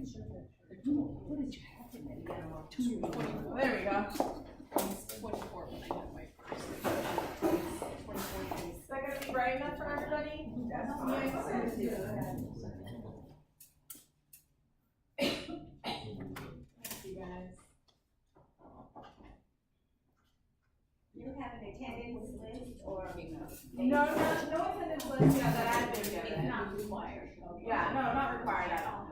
What did you have in there? There we go. 24 when I had my first. 24 days. Is that gonna be bright enough for everybody? That's Yeah. fine. You guys. You have an attendance list or? No attendance list yet that I've been It's given. not required. Yeah, no, not required at all.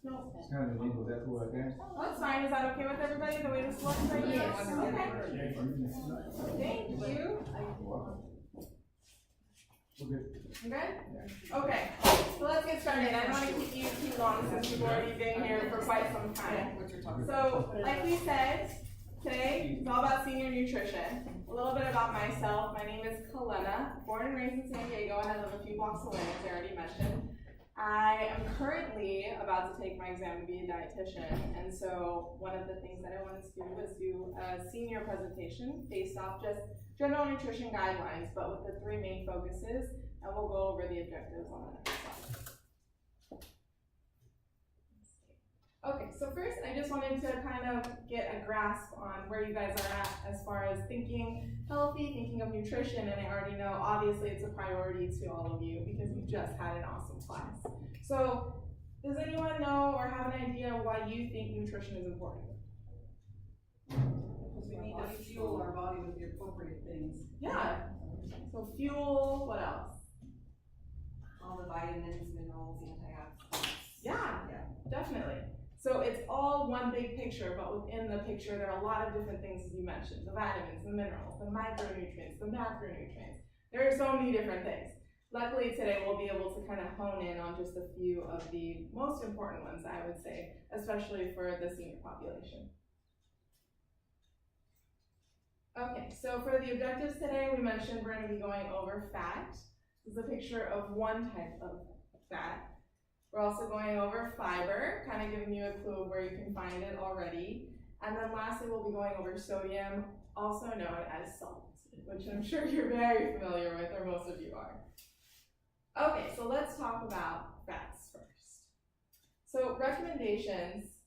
No. It's kind of illegal, that's what I guess. That's fine, is that okay with everybody, the way this looks right now? Yes. Okay. Thank you. Okay. You good? Okay, so let's get started. I don't want to keep you too long since you've already been here for quite some time. So, like we said, today it's all about senior nutrition. A little bit about myself. My name is Kalena, born and raised in San Diego, and I live a few blocks away, as I already mentioned. I am currently about to take my exam to be a dietitian, and so one of the things that I wanted to do was do a senior presentation based off just general nutrition guidelines, but with the 3 main focuses, and we'll go over the objectives on the next slide. Okay, so first I just wanted to kind of get a grasp on where you guys are at as far as thinking healthy, thinking of nutrition, and I already know obviously it's a priority to all of you because we just had an awesome class. So does anyone know or have an idea why you think nutrition is important? Because we need to fuel our body with the appropriate things. Yeah, so fuel, what else? All the vitamins, minerals, antioxidants. Yeah, definitely. So it's all one big picture, but within the picture there are a lot of different things as you mentioned, the vitamins, the minerals, the micronutrients, the macronutrients. There are so many different things. Luckily today we'll be able to kind of hone in on just a few of the most important ones, I would say, especially for the senior population. Okay, so for the objectives today, we mentioned we're going to be going over fat. This is a picture of one type of fat. We're also going over fiber, kind of giving you a clue of where you can find it already. And then lastly, we'll be going over sodium, also known as salt, which I'm sure you're very familiar with, or most of you are. Okay, so let's talk about fats first. So recommendations,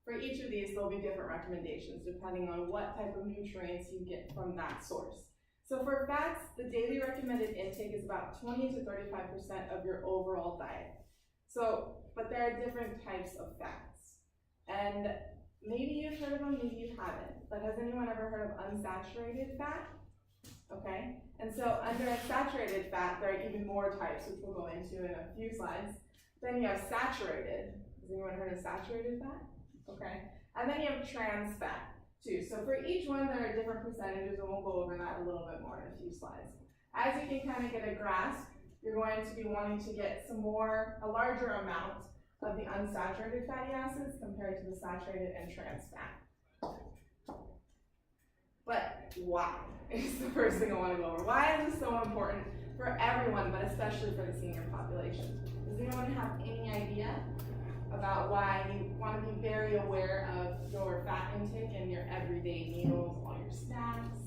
for each of these, there'll be different recommendations depending on what type of nutrients you get from that source. So for fats, the daily recommended intake is about 20 to 35% of your overall diet. So, but there are different types of fats. And maybe you've heard of them, maybe you haven't. But has anyone ever heard of unsaturated fat? Okay, and so under saturated fat, there are even more types, which we'll go into in a few slides. Then you have saturated. Has anyone heard of saturated fat? Okay, and then you have trans fat too. So for each one, there are different percentages, and we'll go over that a little bit more in a few slides. As you can kind of get a grasp, you're going to be wanting to get a larger amount of the unsaturated fatty acids compared to the saturated and trans fat. But why is the first thing I want to go over. Why is this so important for everyone, but especially for the senior population? Does anyone have any idea about why you want to be very aware of your fat intake in your everyday meals, all your snacks?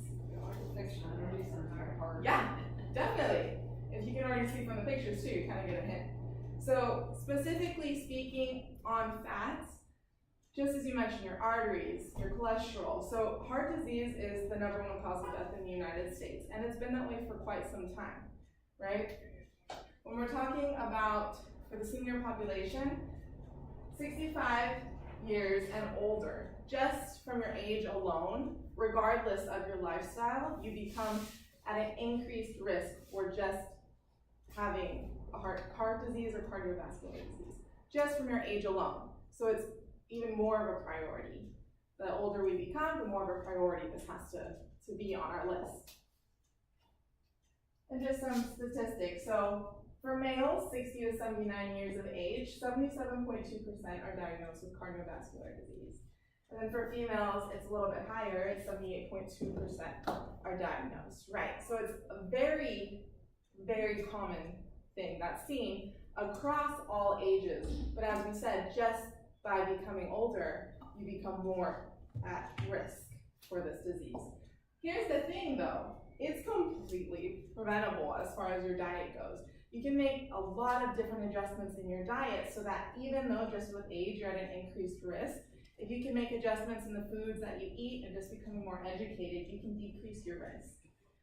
Yeah, definitely. If you can already see from the pictures too, you kind of get a hint. So specifically speaking on fats, just as you mentioned, your arteries, your cholesterol. So heart disease is the #1 cause of death in the United States, and it's been that way for quite some time, right? When we're talking about, for the senior population, 65 years and older, just from your age alone, regardless of your lifestyle, you become at an increased risk for just having a heart disease or cardiovascular disease, just from your age alone. So it's even more of a priority. The older we become, the more of a priority this has to be on our list. And just some statistics. So for males, 60 to 79 years of age, 77.2% are diagnosed with cardiovascular disease. And then for females, it's a little bit higher, it's 78.2% are diagnosed, right? So it's a very, very common thing that's seen across all ages. But as we said, just by becoming older, you become more at risk for this disease. Here's the thing though, it's completely preventable as far as your diet goes. you can make a lot of different adjustments in your diet so that even though just with age you're at an increased risk, if you can make adjustments in the foods that you eat and just becoming more educated, you can decrease your risk.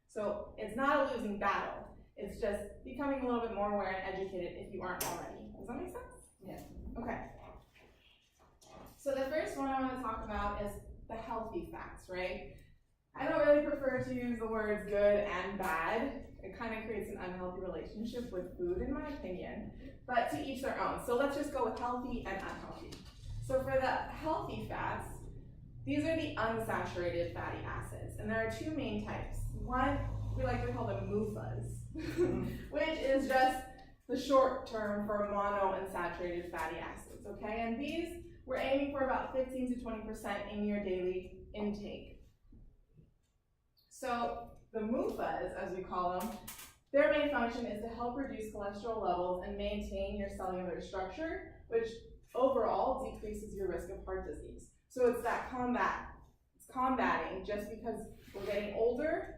So it's not a losing battle. It's just becoming a little bit more aware and educated if you aren't already. Does that make sense? Yeah. Okay. So the first one I want to talk about is the healthy fats, right? I don't really prefer to use the words good and bad. It kind of creates an unhealthy relationship with food, in my opinion, but to each their own. So let's just go with healthy and unhealthy. So for the healthy fats, these are the unsaturated fatty acids, and there are two main types. One, we like to call them MUFAs, which is just the short term for monounsaturated fatty acids, okay? And these, we're aiming for about 15 to 20% in your daily intake. So the MUFAs, as we call them, their main function is to help reduce cholesterol levels and maintain your cellular structure, which overall decreases your risk of heart disease. So it's that combating just because we're getting older.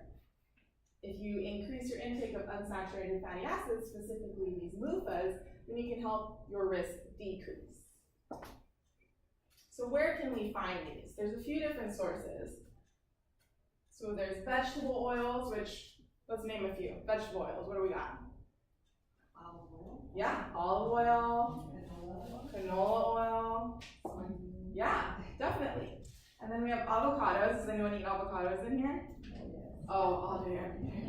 If you increase your intake of unsaturated fatty acids, specifically these MUFAs, then you can help your risk decrease. So where can we find these? There's a few different sources. So there's vegetable oils, which, let's name a few. Vegetable oils, what do we got? Olive oil. Yeah, olive oil, canola oil. Yeah, definitely. And then we have avocados. Does anyone eat avocados in here? Oh, all day, every day.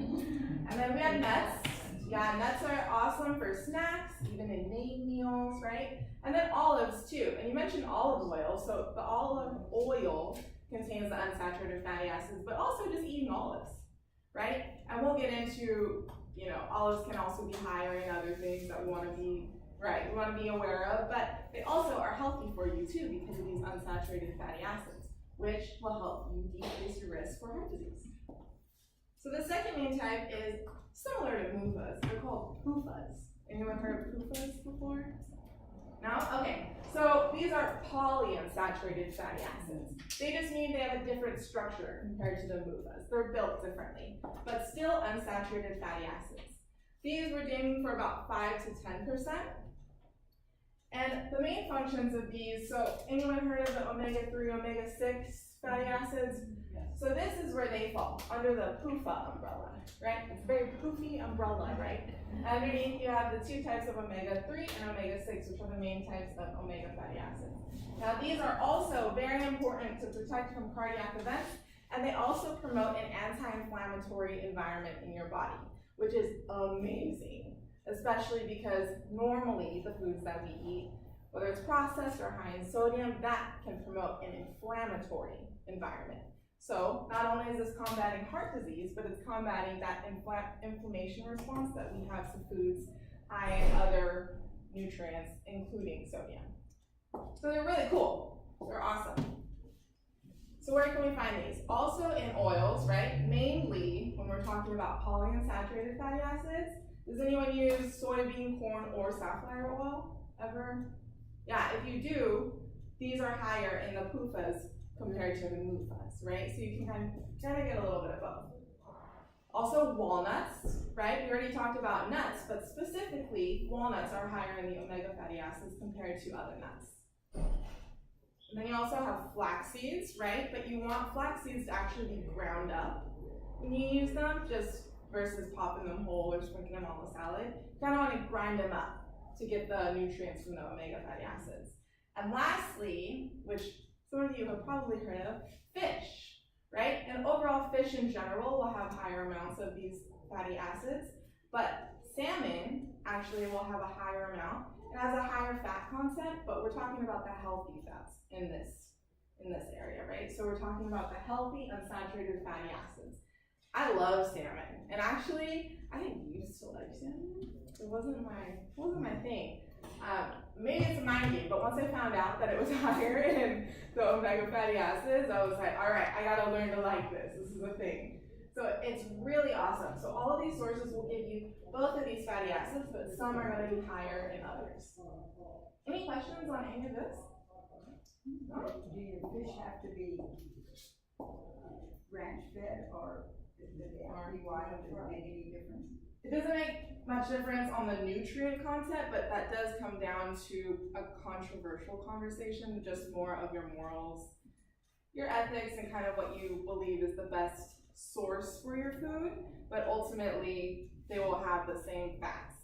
And then we have nuts. Yeah, nuts are awesome for snacks, even in main meals, right? And then olives too. And you mentioned olive oil. So the olive oil contains the unsaturated fatty acids, but also just eating olives, right? And we'll get into, olives can also be higher in other things that we want to be, right, we want to be aware of, but they also are healthy for you too because of these unsaturated fatty acids, which will help you decrease your risk for heart disease. So the second main type is similar to MUFAs. They're called PUFAs. Anyone heard of PUFAs before? No? Okay. So these are polyunsaturated fatty acids. They just mean they have a different structure compared to the MUFAs. They're built differently, but still unsaturated fatty acids. These we're aiming for about 5 to 10%. And the main functions of these, so anyone heard of the omega-3, omega-6 fatty acids? So this is where they fall, under the PUFA umbrella, right? It's a very poofy umbrella, right? Underneath you have the two types of omega-3 and omega-6, which are the main types of omega fatty acids. Now these are also very important to protect from cardiac events, and they also promote an anti-inflammatory environment in your body, which is amazing, especially because normally the foods that we eat, whether it's processed or high in sodium, that can promote an inflammatory environment. So not only is this combating heart disease, but it's combating that inflammation response that we have to foods high in other nutrients, including sodium. So they're really cool. They're awesome. So where can we find these? Also in oils, right? Mainly when we're talking about polyunsaturated fatty acids. Does anyone use soybean, corn, or safflower oil ever? Yeah, if you do, these are higher in the PUFAs compared to the MUFAs, right? So you can kind of get a little bit of both. Also walnuts, right? We already talked about nuts, but specifically walnuts are higher in the omega fatty acids compared to other nuts. And then you also have flax seeds, right? But you want flax seeds to actually be ground up when you use them, just versus popping them whole or sprinkling them on the salad. You kind of want to grind them up to get the nutrients from the omega fatty acids. And lastly, which some of you have probably heard of, fish, right? And overall, fish in general will have higher amounts of these fatty acids, but salmon actually will have a higher amount. It has a higher fat content, but we're talking about the healthy fats in this area, right? So we're talking about the healthy unsaturated fatty acids. I love salmon, and actually, I didn't used to like salmon. It wasn't my thing. Maybe it's a mind game, but once I found out that it was higher in the omega fatty acids, I was like, all right, I gotta learn to like this. This is a thing. So it's really awesome. So all of these sources will give you both of these fatty acids, but some are going to be higher in others. Any questions on any of this? No? Do your fish have to be ranch fed or do they have to be wild? Does it make any difference? It doesn't make much difference on the nutrient content, but that does come down to a controversial conversation, just more of your morals, your ethics, and kind of what you believe is the best source for your food, but ultimately they will have the same fats.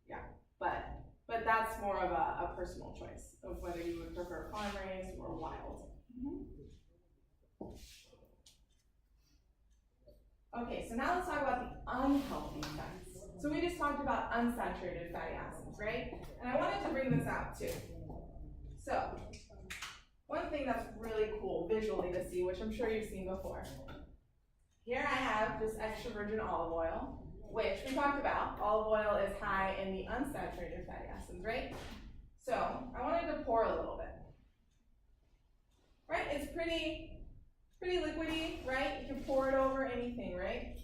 Yeah, but that's more of a personal choice of whether you would prefer farm raised or wild. Okay, so now let's talk about the unhealthy fats. So we just talked about unsaturated fatty acids, right? And I wanted to bring this out too. So, one thing that's really cool visually to see, which I'm sure you've seen before. Here I have just extra virgin olive oil, which we talked about. Olive oil is high in the unsaturated fatty acids, right? So, I wanted to pour a little bit. Right? It's pretty liquidy, right? You can pour it over anything, right?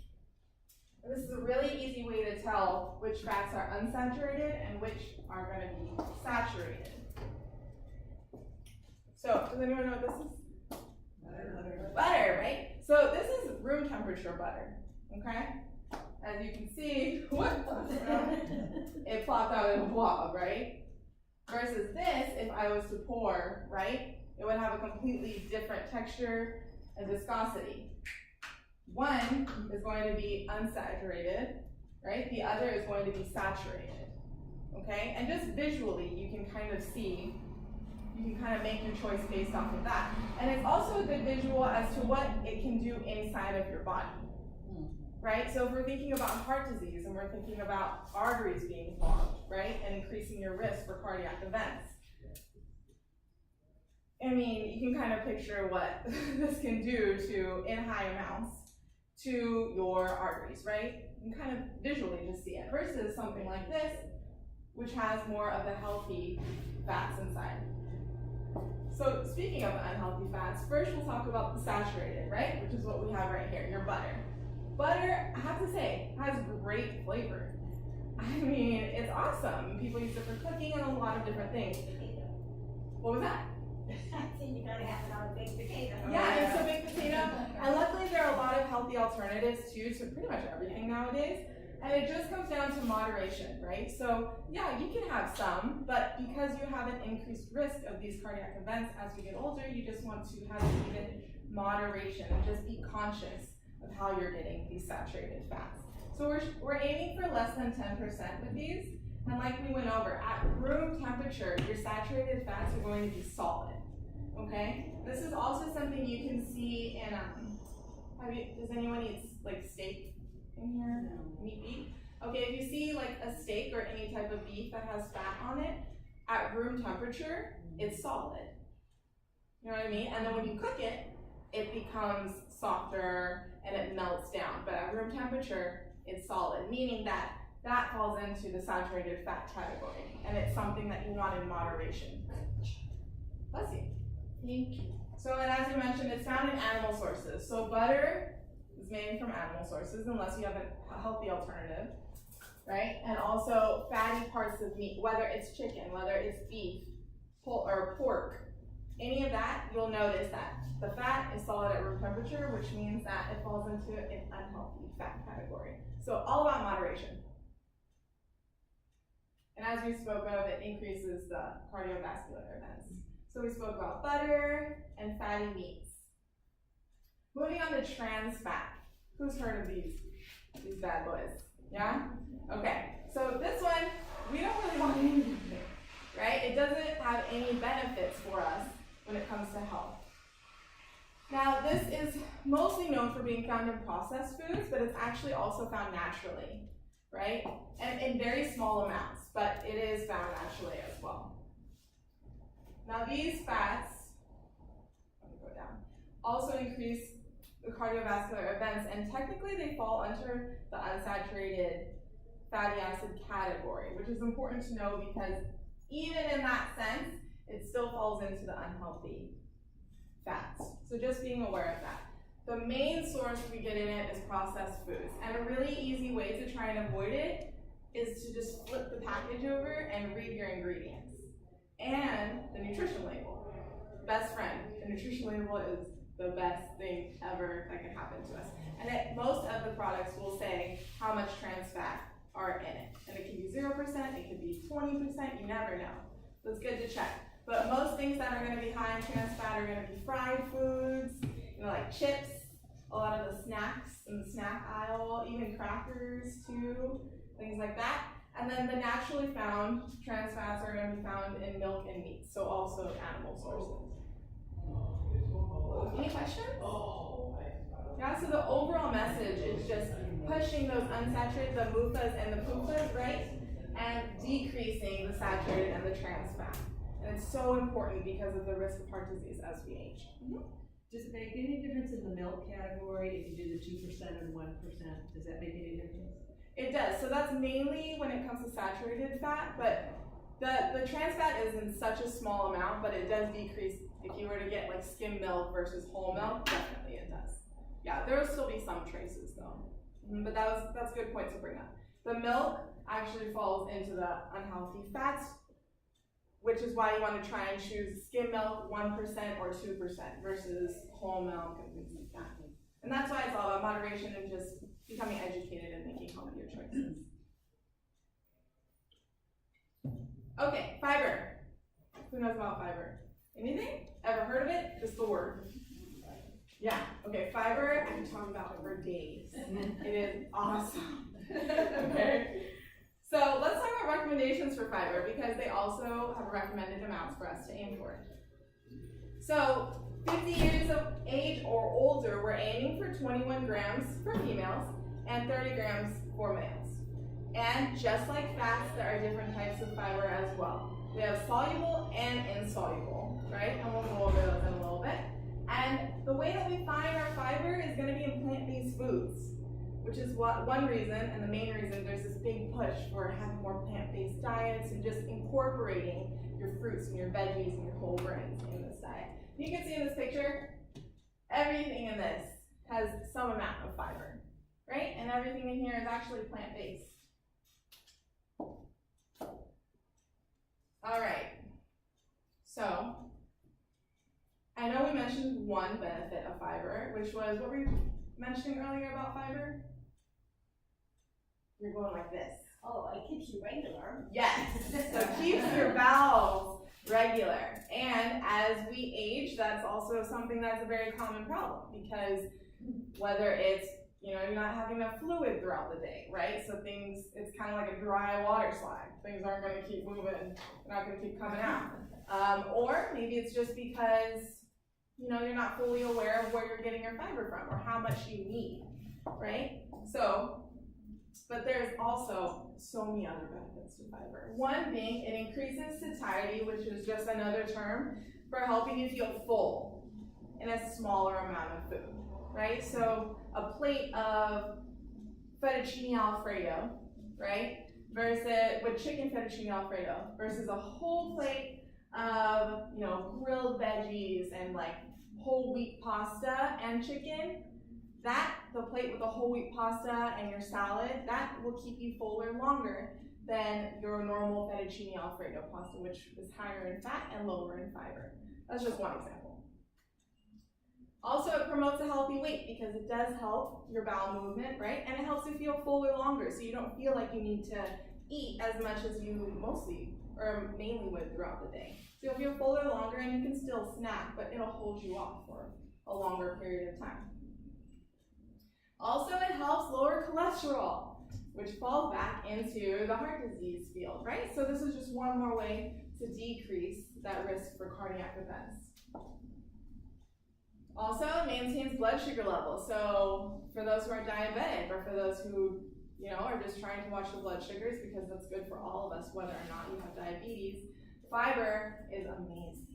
And this is a really easy way to tell which fats are unsaturated and which are going to be saturated. So, does anyone know what this is? Butter, right? So this is room temperature butter, okay? As you can see, it plopped out in a blob, right? Versus this, if I was to pour, right, it would have a completely different texture and viscosity. One is going to be unsaturated, right? The other is going to be saturated, okay? And just visually, you can kind of see, you can kind of make your choice based off of that. And it's also a good visual as to what it can do inside of your body, right? So if we're thinking about heart disease and we're thinking about arteries being clogged, right? And increasing your risk for cardiac events. I mean, you can kind of picture what this can do to, in high amounts, to your arteries, right? You can kind of visually just see it, versus something like this, which has more of the healthy fats inside. So speaking of unhealthy fats, first we'll talk about the saturated, right? Which is what we have right here, your butter. Butter, I have to say, has great flavor. I mean, it's awesome. People use it for cooking and a lot of different things. What was that? I think you gotta have it on a baked potato. Yeah, it's a baked potato. And luckily there are a lot of healthy alternatives too to pretty much everything nowadays. And it just comes down to moderation, right? So yeah, you can have some, but because you have an increased risk of these cardiac events as you get older, you just want to have even moderation and just be conscious of how you're getting these saturated fats. So we're aiming for less than 10% with these. And like we went over, at room temperature, your saturated fats are going to be solid, okay? This is also something you can see in, does anyone eat like steak in here? No. Meat beef? Okay, if you see like a steak or any type of beef that has fat on it, at room temperature, it's solid. You know what I mean? And then when you cook it, it becomes softer and it melts down. But at room temperature, it's solid, meaning that that falls into the saturated fat category, and it's something that you want in moderation. Bless you. Thank you. So, and as you mentioned, it's found in animal sources. So butter is made from animal sources, unless you have a healthy alternative, right? And also fatty parts of meat, whether it's chicken, whether it's beef, or pork, any of that, you'll notice that the fat is solid at room temperature, which means that it falls into an unhealthy fat category. So all about moderation. And as we spoke of, it increases the cardiovascular events. So we spoke about butter and fatty meats. Moving on to trans fat. Who's heard of these bad boys? Yeah? Okay, so this one, we don't really want anything, right? It doesn't have any benefits for us when it comes to health. Now, this is mostly known for being found in processed foods, but it's actually also found naturally, right? And in very small amounts, but it is found naturally as well. Now, these fats, let me go down, also increase the cardiovascular events, and technically they fall under the unsaturated fatty acid category, which is important to know because even in that sense, it still falls into the unhealthy fats. So just being aware of that. The main source we get in it is processed foods, and a really easy way to try and avoid it is to just flip the package over and read your ingredients and the nutrition label. Best friend, the nutrition label is the best thing ever that can happen to us. And most of the products will say how much trans fat are in it. And it could be 0%, it could be 20%, you never know. So it's good to check. But most things that are gonna be high in trans fat are gonna be fried foods, like chips, a lot of the snacks in the snack aisle, even crackers too, things like that. And then the naturally found trans fats are going to be found in milk and meat, so also animal sources. Any questions? Yeah, so the overall message is just pushing those unsaturated, the MUFAs and the PUFAs, right? And decreasing the saturated and the trans fat. And it's so important because of the risk of heart disease as we age. Does it make any difference in the milk category if you do the 2% and 1%? Does that make any difference? It does. So that's mainly when it comes to saturated fat, but the trans fat is in such a small amount, but it does decrease if you were to get like skim milk versus whole milk. Definitely it does. Yeah, there will still be some traces though. But that's a good point to bring up. The milk actually falls into the unhealthy fats, which is why you want to try and choose skim milk 1% or 2% versus whole milk and things like that. And that's why it's all about moderation and just becoming educated and making healthier choices. Okay, fiber. Who knows about fiber? Anything? Ever heard of it? Just the word. Yeah, okay, fiber, I can talk about it for days. It is awesome. Okay. So let's talk about recommendations for fiber because they also have recommended amounts for us to aim for. So 50 years of age or older, we're aiming for 21 grams for females and 30 grams for males. And just like fats, there are different types of fiber as well. We have soluble and insoluble, right? And we'll go over those in a little bit. And the way that we find our fiber is going to be in plant-based foods, which is one reason, and the main reason there's this big push for having more plant-based diets and just incorporating your fruits and your veggies and your whole grains in this diet. You can see in this picture, everything in this has some amount of fiber, right? And everything in here is actually plant-based. All right, so I know we mentioned one benefit of fiber, which was, what were you mentioning earlier about fiber? You're going like this. Oh, it keeps you regular. Yes, so it keeps your bowels regular. And as we age, that's also something that's a very common problem because whether it's, you're not having enough fluid throughout the day, right? So it's kind of like a dry water slide. Things aren't going to keep moving, they're not going to keep coming out. Or maybe it's just because, you're not fully aware of where you're getting your fiber from or how much you need, right? So, but there's also so many other benefits to fiber. One being it increases satiety, which is just another term for helping you feel full in a smaller amount of food, right? So a plate of fettuccine alfredo, right, with chicken fettuccine alfredo versus a whole plate of, grilled veggies and like whole wheat pasta and chicken, the plate with the whole wheat pasta and your salad, that will keep you fuller longer than your normal fettuccine alfredo pasta, which is higher in fat and lower in fiber. That's just one example. Also, it promotes a healthy weight because it does help your bowel movement, right? And it helps you feel fuller longer, so you don't feel like you need to eat as much as you mostly or mainly would throughout the day. So you'll feel fuller longer and you can still snack, but it'll hold you off for a longer period of time. Also, it helps lower cholesterol, which falls back into the heart disease field, right? So this is just one more way to decrease that risk for cardiac events. Also, it maintains blood sugar levels. So for those who are diabetic or for those who, are just trying to watch the blood sugars because that's good for all of us, whether or not you have diabetes, fiber is amazing.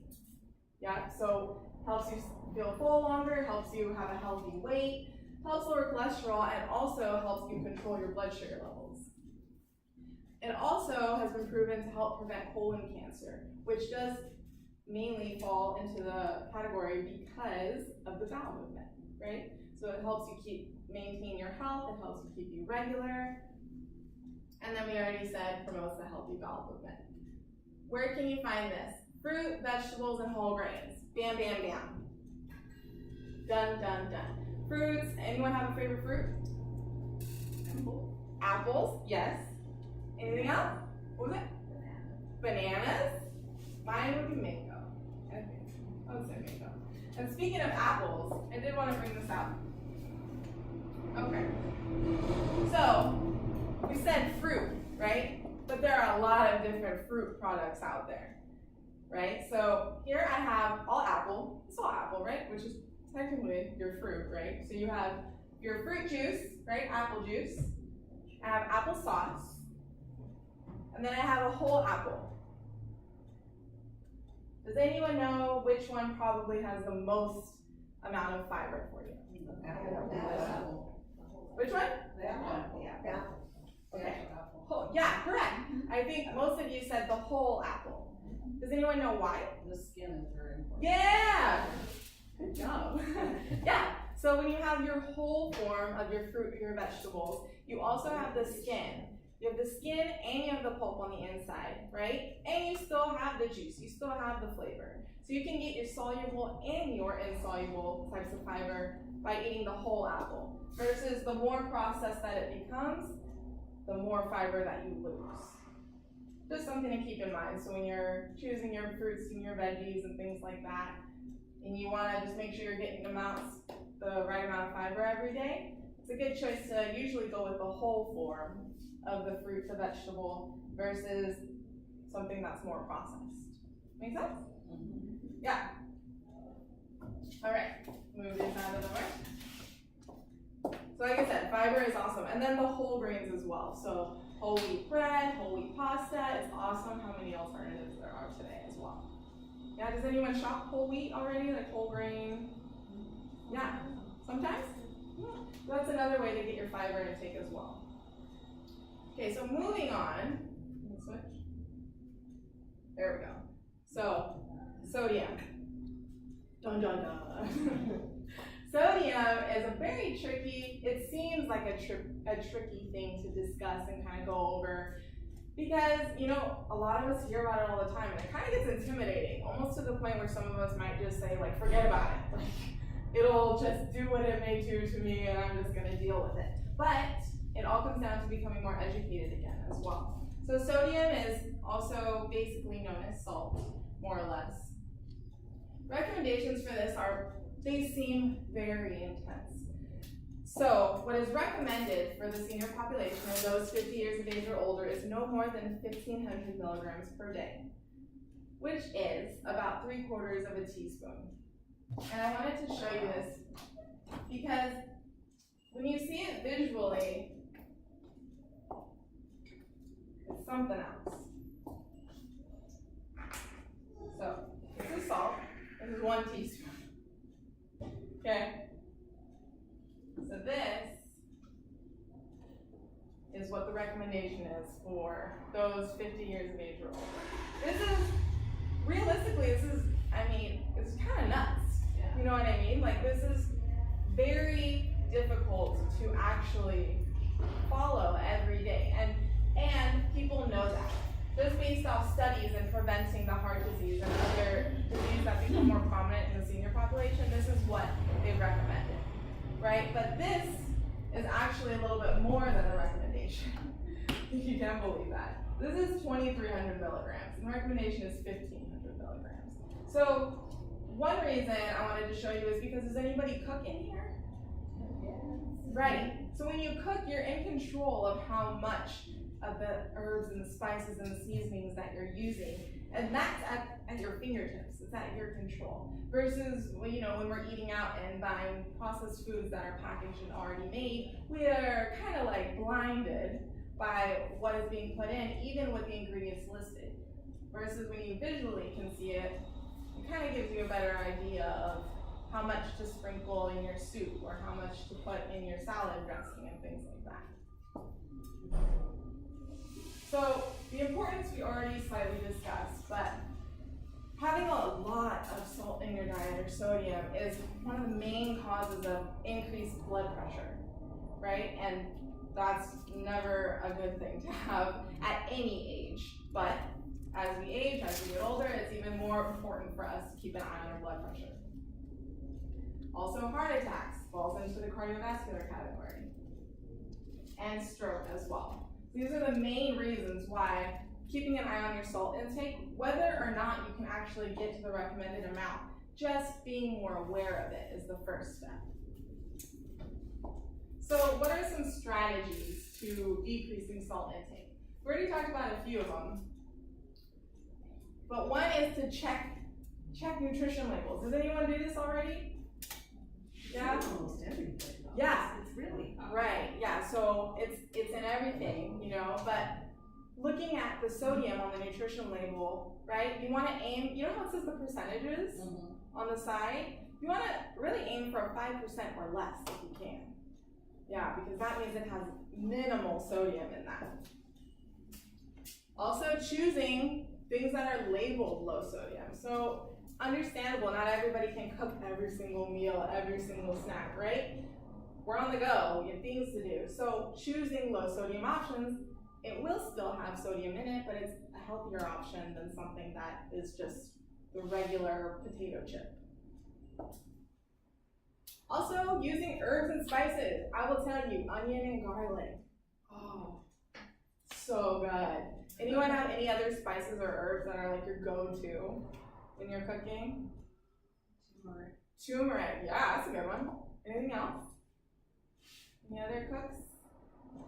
Yeah, so helps you feel full longer, helps you have a healthy weight, helps lower cholesterol, and also helps you control your blood sugar levels. It also has been proven to help prevent colon cancer, which does mainly fall into the category because of the bowel movement, right? So it helps you maintain your health, it helps you keep you regular, and then we already said promotes a healthy bowel movement. Where can you find this? Fruit, vegetables, and whole grains. Bam, bam, bam. Done, done, done. Fruits, anyone have a favorite fruit? Apples, yes. Anything else? What was it? Bananas. Mine would be mango. Okay, I would say mango. And speaking of apples, I did want to bring this out. Okay. So, we said fruit, right? But there are a lot of different fruit products out there, right? So here I have all apple. It's all apple, right? Which is technically your fruit, right? So you have your fruit juice, right? Apple juice. I have applesauce. And then I have a whole apple. Does anyone know which one probably has the most amount of fiber for you? Which one? Okay. Yeah, correct. I think most of you said the whole apple. Does anyone know why? The skin is very important. Yeah! Good job. Yeah, so when you have your whole form of your fruit, your vegetables, you also have the skin. You have the skin and you have the pulp on the inside, right? And you still have the juice, you still have the flavor. So you can get your soluble and your insoluble types of fiber by eating the whole apple. Versus the more processed that it becomes, the more fiber that you lose. Just something to keep in mind. So when you're choosing your fruits and your veggies and things like that, and you want to just make sure you're getting the right amount of fiber every day, it's a good choice to usually go with the whole form of the fruit, the vegetable, versus something that's more processed. Make sense? Yeah. All right, move this out of the way. So like I said, fiber is awesome. And then the whole grains as well. So whole wheat bread, whole wheat pasta, it's awesome how many alternatives there are today as well. Yeah, does anyone shop whole wheat already, like whole grain? Yeah, sometimes? Yeah. So that's another way to get your fiber intake as well. Okay, so moving on, switch. There we go. So, sodium. Dun dun dun. Sodium is a very tricky, it seems like a tricky thing to discuss and kind of go over because, you know, a lot of us hear about it all the time and it kind of gets intimidating, almost to the point where some of us might just say, like, forget about it. Like, it'll just do what it may do to me and I'm just going to deal with it. But it all comes down to becoming more educated again as well. So sodium is also basically known as salt, more or less. Recommendations for this they seem very intense. So what is recommended for the senior population, or those 50 years of age or older, is no more than 1,500 milligrams per day, which is about 3/4 of a teaspoon. And I wanted to show you this because when you see it visually, it's something else. So this is salt, this is 1 teaspoon. Okay, so this is what the recommendation is for those 50 years of age or older. This is, realistically, I mean, it's kind of nuts. You know what I mean? Like, this is very difficult to actually follow every day. And people know that. Just based off studies in preventing the heart disease and other diseases that become more prominent in the senior population, this is what they've recommended, right? But this is actually a little bit more than a recommendation, if you can't believe that. This is 2,300 milligrams, and the recommendation is 1,500 milligrams. So one reason I wanted to show you is because, does anybody cook in here? Yes. Right, so when you cook, you're in control of how much of the herbs and the spices and the seasonings that you're using, and that's at your fingertips. It's at your control. Versus, you know, when we're eating out and buying processed foods that are packaged and already made, we are kind of like blinded by what is being put in, even with the ingredients listed. Versus when you visually can see it, it kind of gives you a better idea of how much to sprinkle in your soup or how much to put in your salad dressing and things like that. So the importance we already slightly discussed, but having a lot of salt in your diet or sodium is one of the main causes of increased blood pressure, right? And that's never a good thing to have at any age. But as we age, as we get older, it's even more important for us to keep an eye on our blood pressure. Also, heart attacks falls into the cardiovascular category. and stroke as well. These are the main reasons why keeping an eye on your salt intake, whether or not you can actually get to the recommended amount, just being more aware of it is the first step. So what are some strategies to decreasing salt intake? We already talked about a few of them, but one is to check nutrition labels. Does anyone do this already? Yeah? Almost everything. though. Yeah. It's really. Right, yeah, so it's in everything, but looking at the sodium on the nutrition label, right, you want to aim, you know how it says the percentages on the side? You want to really aim for a 5% or less if you can. Yeah, because that means it has minimal sodium in that. Also choosing things that are labeled low sodium. So understandable, not everybody can cook every single meal, every single snack, right? We're on the go, we have things to do. So choosing low sodium options, it will still have sodium in it, but it's a healthier option than something that is just the regular potato chip. Also, using herbs and spices. I will tell you, onion and garlic. Oh, so good. Anyone have any other spices or herbs that are like your go-to when you're cooking? Turmeric. Turmeric, yeah, that's a good one. Anything else? Any other cooks?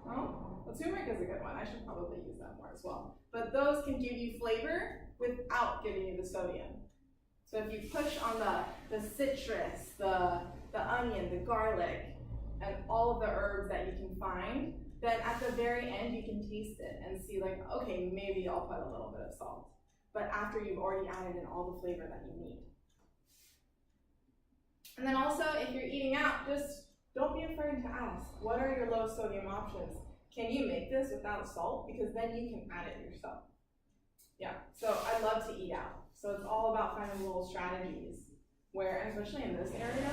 No? Well, turmeric is a good one. I should probably use that more as well. But those can give you flavor without giving you the sodium. So if you push on the citrus, the onion, the garlic, and all of the herbs that you can find, then at the very end you can taste it and see like, okay, maybe I'll put a little bit of salt. But after you've already added in all the flavor that you need. And then also, if you're eating out, just don't be afraid to ask, what are your low sodium options? Can you make this without salt? Because then you can add it yourself. Yeah, so I love to eat out. So it's all about finding little strategies where, and especially in this area,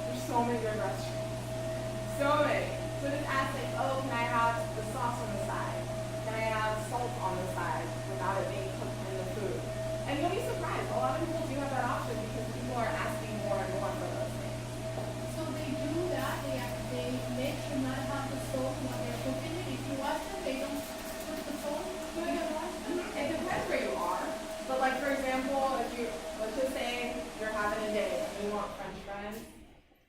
there's so many good restaurants. So many. So just ask like, oh, can I have the sauce on the side? Can I have salt on the side without it being cooked in the food? And you'll be surprised. A lot of people do have that option because people are asking more and more for those things. So they do that, they make sure not have the salt when they're cooking it. If you watch them, they don't put the salt. It depends where you are. But like for example, let's just say you're having a day and you want French fries.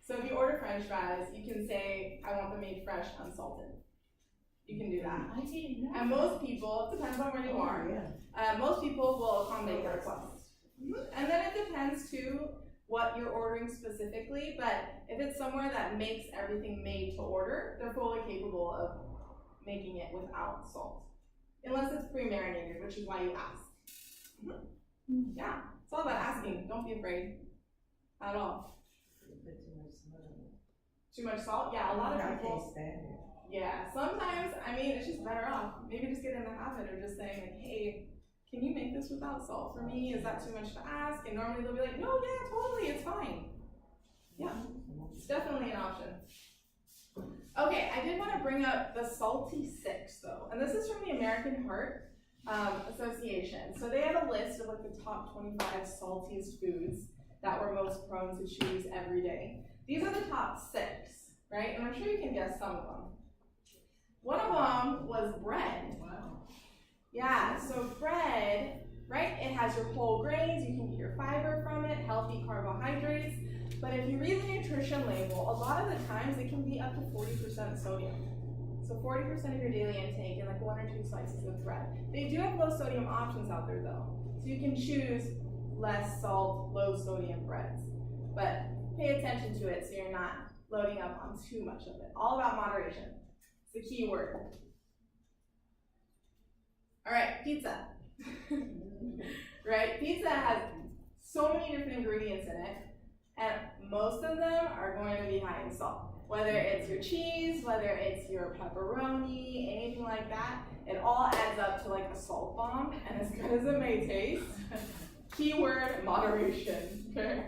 So if you order French fries, you can say, I want them made fresh, unsalted. You can do that. I didn't know. And most people, it depends on where you are, most people will accommodate the request. And then it depends too what you're ordering specifically, but if it's somewhere that makes everything made to order, they're fully capable of making it without salt. Unless it's pre-marinated, which is why you ask. Yeah, it's all about asking. Don't be afraid at all. Too much salt? Yeah, a lot of people. Yeah, sometimes, I mean, it's just better off. Maybe just get in the habit of just saying, like, hey, can you make this without salt for me? Is that too much to ask? And normally they'll be like, no, yeah, totally, it's fine. Yeah, it's definitely an option. Okay, I did want to bring up the Salty 6, though. And this is from the American Heart Association. So they have a list of like the top 25 saltiest foods that we're most prone to choose every day. These are the top 6, right? And I'm sure you can guess some of them. One of them was bread. Wow. Yeah, so bread, right? It has your whole grains, you can get your fiber from it, healthy carbohydrates. But if you read the nutrition label, a lot of the times it can be up to 40% sodium. So 40% of your daily intake and like 1 or 2 slices of bread. They do have low sodium options out there though. So you can choose less salt, low sodium breads. But pay attention to it so you're not loading up on too much of it. All about moderation. It's the key word. All right, pizza. Right, pizza has so many different ingredients in it, and most of them are going to be high in salt. Whether it's your cheese, whether it's your pepperoni, anything like that, it all adds up to like a salt bomb, and as good as it may taste, keyword moderation, okay?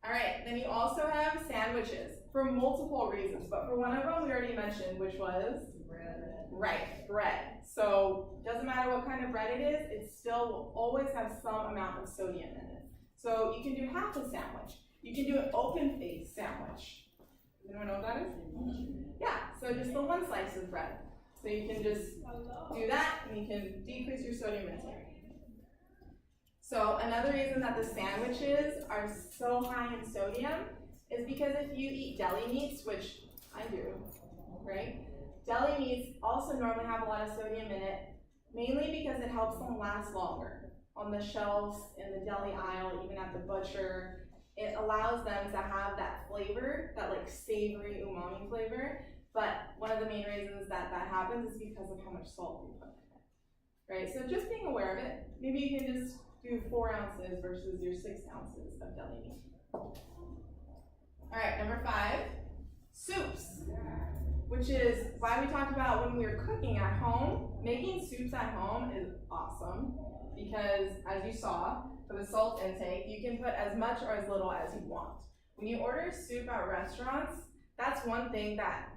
All right, then you also have sandwiches for multiple reasons, but for one of them we already mentioned, which was? Bread. Right, bread. So doesn't matter what kind of bread it is, it still will always have some amount of sodium in it. So you can do half a sandwich. You can do an open-faced sandwich. Anyone know what that is? Yeah, so just the one slice of bread. So you can just do that and you can decrease your sodium intake. So another reason that the sandwiches are so high in sodium is because if you eat deli meats, which I do, right? Deli meats also normally have a lot of sodium in it, mainly because it helps them last longer. On the shelves, in the deli aisle, even at the butcher, it allows them to have that flavor, that like savory umami flavor. But one of the main reasons that that happens is because of how much salt we put in it, right? So just being aware of it, maybe you can just do 4 ounces versus your 6 ounces of deli meat. All right, number 5, soups, which is why we talked about when we were cooking at home. Making soups at home is awesome because, as you saw, for the salt intake, you can put as much or as little as you want. When you order soup at restaurants, that's one thing that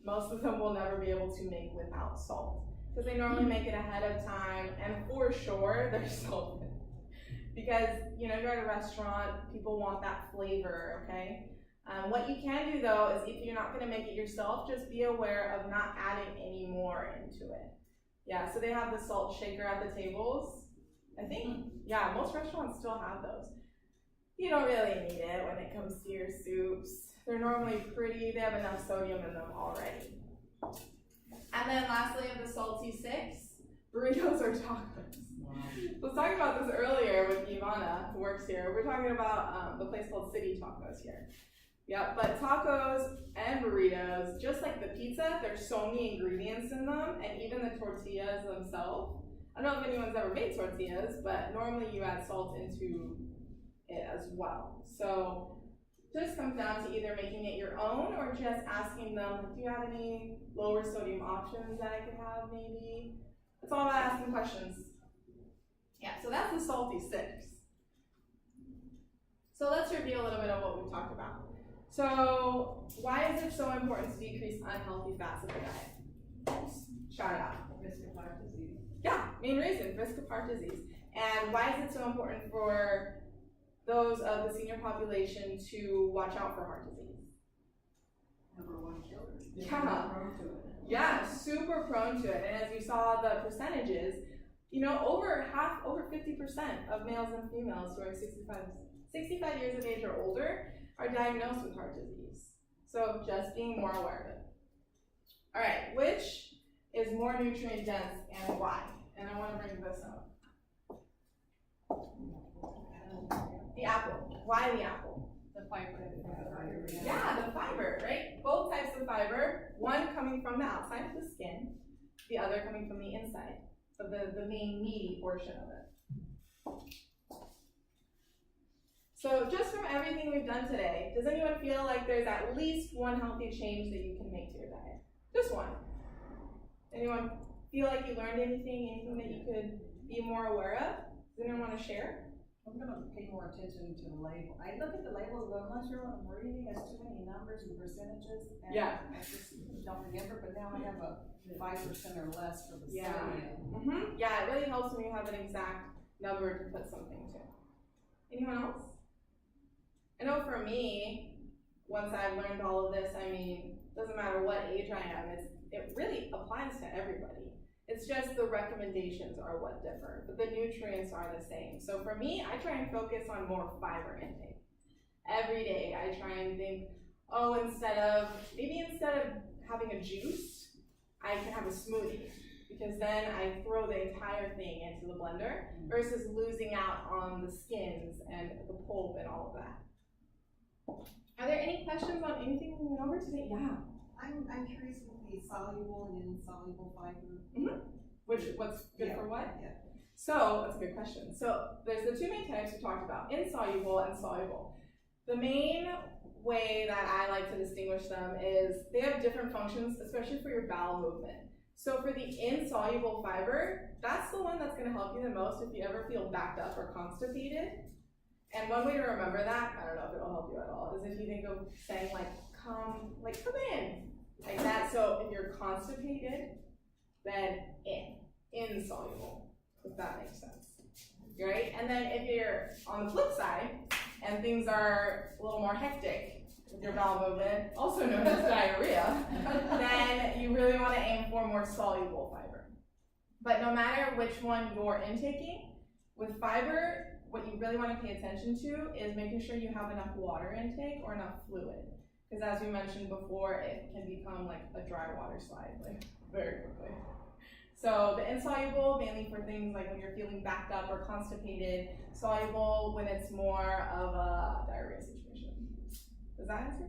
most of them will never be able to make without salt, because they normally make it ahead of time, and for sure there's salt in it. Because, you know, you're at a restaurant, people want that flavor, okay? What you can do though is if you're not gonna make it yourself, just be aware of not adding any more into it. Yeah, so they have the salt shaker at the tables. I think, yeah, most restaurants still have those. You don't really need it when it comes to your soups. They're normally pretty, they have enough sodium in them already. And then lastly, of the salty 6, burritos or tacos. I was talking about this earlier with Ivana, who works here. We're talking about the place called City Tacos here. Yeah, but tacos and burritos, just like the pizza, there's so many ingredients in them, and even the tortillas themselves. I don't know if anyone's ever made tortillas, but normally you add salt into it as well. So just comes down to either making it your own or just asking them, do you have any lower sodium options that I could have maybe? It's all about asking questions. Yeah, so that's the salty 6. So let's review a little bit of what we've talked about. So why is it so important to decrease unhealthy fats in the diet? Shout it out. Risk of heart disease. Yeah, main reason, risk of heart disease. And why is it so important for those of the senior population to watch out for heart disease? Number 1 killer. Yeah. Prone to it. Yeah, super prone to it. And as we saw the percentages, you know, over 50% of males and females who are 65 years of age or older are diagnosed with heart disease. So just being more aware of it. All right, which is more nutrient dense and why? And I want to bring this up. The apple. Why the apple? The fiber. Yeah, the fiber, right? Both types of fiber, one coming from the outside of the skin, the other coming from the inside of the main meaty portion of it. So just from everything we've done today, does anyone feel like there's at least one healthy change that you can make to your diet? Just one. Anyone feel like you learned anything that you could be more aware of? Does anyone want to share? I'm gonna pay more attention to the label. I look at the labels, but I'm not sure what I'm reading. There's too many numbers and percentages. And Yeah. I just don't remember, but now I have a 5% or less for the Yeah. sodium. Yeah, it really helps when you have an exact number to put something to. Anyone else? I know for me, once I've learned all of this, I mean, doesn't matter what age I am, it really applies to everybody. It's just the recommendations are what differ, but the nutrients are the same. So for me, I try and focus on more fiber intake. Every day I try and think, oh, instead of having a juice, I can have a smoothie, because then I throw the entire thing into the blender versus losing out on the skins and the pulp and all of that. Are there any questions on anything we went over today? Yeah. I'm curious with the soluble and insoluble fiber. What's good for what? Yeah. So that's a good question. So there's the two main types we talked about, insoluble and soluble. The main way that I like to distinguish them is they have different functions, especially for your bowel movement. So for the insoluble fiber, that's the one that's going to help you the most if you ever feel backed up or constipated. And one way to remember that, I don't know if it'll help you at all, is if you think of saying come in, like that. So if you're constipated, then insoluble, if that makes sense, right? And then if you're on the flip side and things are a little more hectic, with your bowel movement, also known as diarrhea, then you really want to aim for more soluble fiber. But no matter which one you're intaking, with fiber, what you really want to pay attention to is making sure you have enough water intake or enough fluid. Because as we mentioned before, it can become like a dry water slide, like very quickly. So the insoluble, mainly for things like when you're feeling backed up or constipated, soluble when it's more of a diarrhea situation. Does that answer?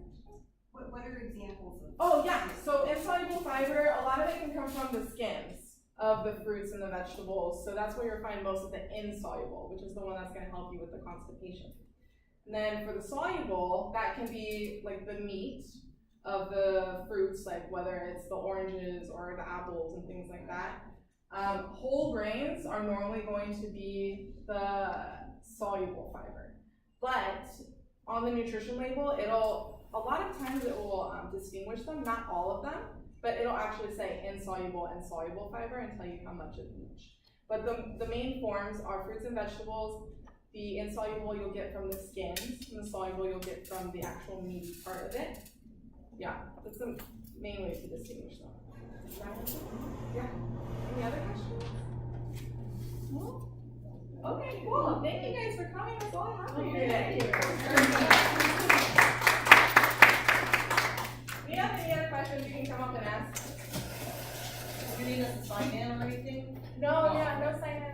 What are examples of? Oh yeah, so insoluble fiber, a lot of it can come from the skins of the fruits and the vegetables. So that's where you'll find most of the insoluble, which is the one that's gonna help you with the constipation. And then for the soluble, that can be like the meat of the fruits, like whether it's the oranges or the apples and things like that. Whole grains are normally going to be the soluble fiber. But on the nutrition label, a lot of times it will distinguish them, not all of them, but it'll actually say insoluble and soluble fiber and tell you how much of each. But the main forms are fruits and vegetables. The insoluble you'll get from the skins, and the soluble you'll get from the actual meaty part of it. Yeah, that's the main way to distinguish them. Yeah. Any other questions? No? Okay, cool. Thank you guys for coming. That's all I have for you today. If you have any other questions, you can come up and ask. Do you need us to sign in or anything? No, yeah, no sign in